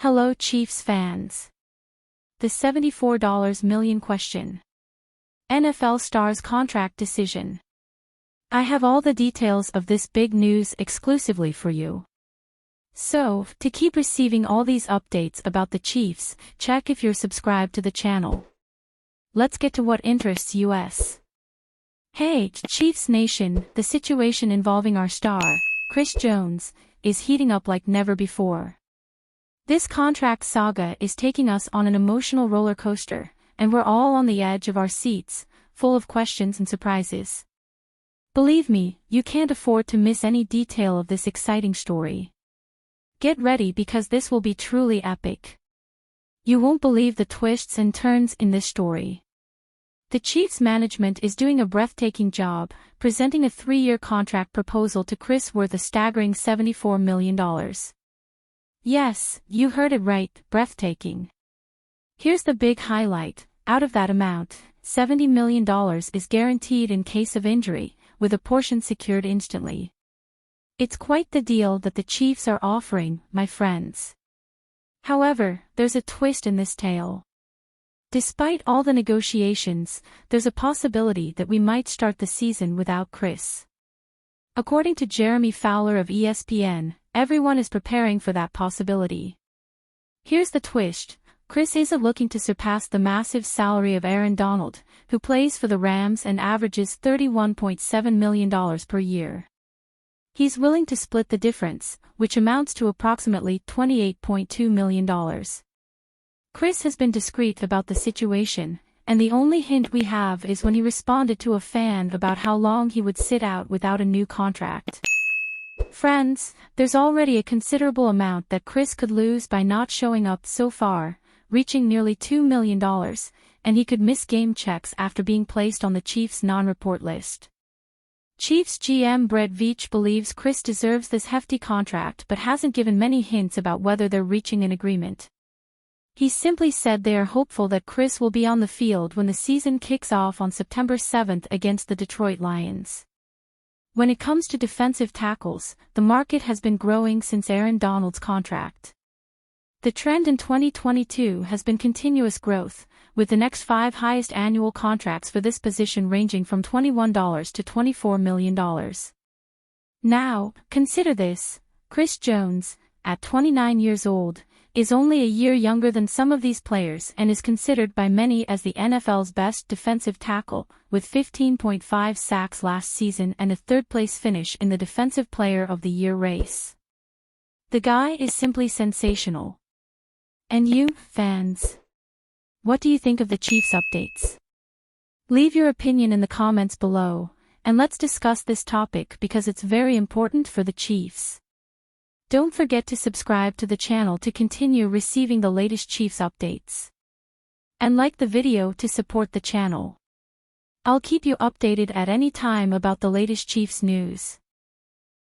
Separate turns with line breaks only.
Hello Chiefs fans. The $74 million question. NFL stars contract decision. I have all the details of this big news exclusively for you. So, to keep receiving all these updates about the Chiefs, check if you're subscribed to the channel. Let's get to what interests us. Hey, Chiefs Nation, the situation involving our star, Chris Jones, is heating up like never before. This contract saga is taking us on an emotional roller coaster, and we're all on the edge of our seats, full of questions and surprises. Believe me, you can't afford to miss any detail of this exciting story. Get ready because this will be truly epic. You won't believe the twists and turns in this story. The Chiefs management is doing a breathtaking job, presenting a 3-year contract proposal to Chris worth a staggering $74 million. Yes, you heard it right, breathtaking. Here's the big highlight: out of that amount, $70 million is guaranteed in case of injury, with a portion secured instantly. It's quite the deal that the Chiefs are offering, my friends. However, there's a twist in this tale. Despite all the negotiations, there's a possibility that we might start the season without Chris. According to Jeremy Fowler of ESPN, everyone is preparing for that possibility. Here's the twist: Chris isn't looking to surpass the massive salary of Aaron Donald, who plays for the Rams and averages $31.7 million per year. He's willing to split the difference, which amounts to approximately $28.2 million. Chris has been discreet about the situation, and the only hint we have is when he responded to a fan about how long he would sit out without a new contract. Friends, there's already a considerable amount that Chris could lose by not showing up so far, reaching nearly $2 million, and he could miss game checks after being placed on the Chiefs' non-report list. Chiefs GM Brett Veach believes Chris deserves this hefty contract but hasn't given many hints about whether they're reaching an agreement. He simply said they are hopeful that Chris will be on the field when the season kicks off on September 7th against the Detroit Lions. When it comes to defensive tackles, the market has been growing since Aaron Donald's contract. The trend in 2022 has been continuous growth, with the next 5 highest annual contracts for this position ranging from $21 to $24 million. Now, consider this: Chris Jones, at 29 years old, is only a year younger than some of these players and is considered by many as the NFL's best defensive tackle, with 15.5 sacks last season and a third-place finish in the Defensive Player of the Year race. The guy is simply sensational. And you, fans? What do you think of the Chiefs updates? Leave your opinion in the comments below, and let's discuss this topic because it's very important for the Chiefs. Don't forget to subscribe to the channel to continue receiving the latest Chiefs updates. And like the video to support the channel. I'll keep you updated at any time about the latest Chiefs news.